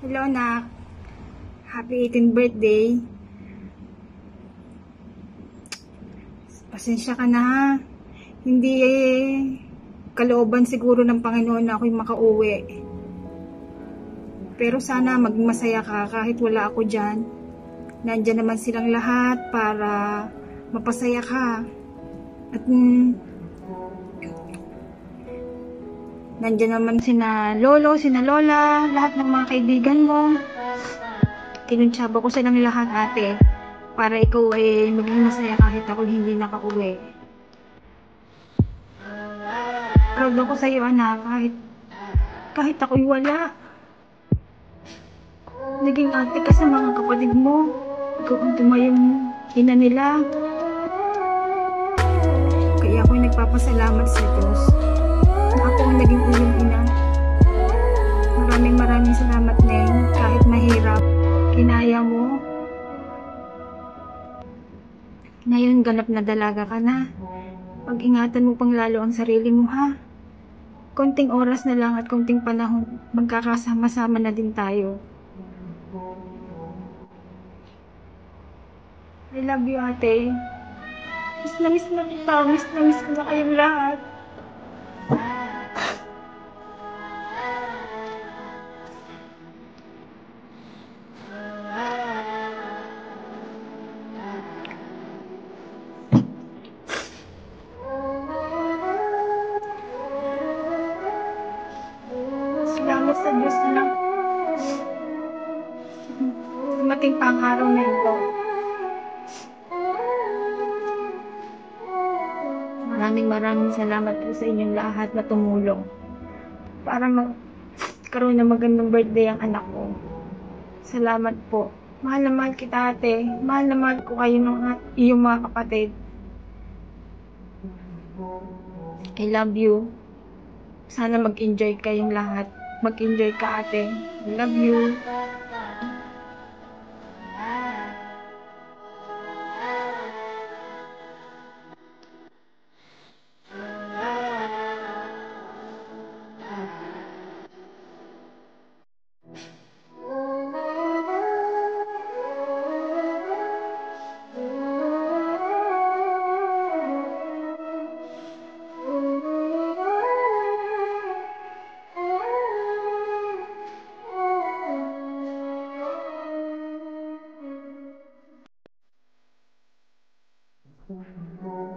Hello, anak. Happy 18th birthday. Pasensya ka na, ha. Hindi kalooban siguro ng Panginoon na ako'y makauwi. Pero sana maging masaya ka kahit wala ako dyan. Nandyan naman silang lahat para mapasaya ka. At nandyan naman sina lolo, sina lola, lahat ng mga kaibigan mo. Tinuntsaba ko silang lahat, ate, para ikaw ay maging masaya kahit ako hindi nakauwi. Proud ako sa iyo, anak, kahit ako'y wala. Naging ate ka sa mga kapatid mo. Ikaw ang tumayong ina nila. Kaya ako'y nagpapasalamat sa Diyos na ako ang naging uling ina. Maraming salamat, Neng. Kahit mahirap, kinaya mo. Ngayon, ganap na dalaga ka na. Pag-ingatan mo pang lalo ang sarili mo, ha? Konting oras na lang at konting panahon, magkakasama-sama na din tayo. I love you, ate. Miss na kita. Miss ko na kayong lahat. Salamat sa Diyos na dumating pa ang araw na ito. Maraming salamat po sa inyong lahat na tumulong para magkaroon ng magandang birthday ang anak ko. Salamat po. Mahal na mahal kita, ate. Mahal na mahal ko kayo ng iyong mga kapatid. I love you. Sana mag-enjoy kayong lahat. Mag-enjoy ka, ate. I love you.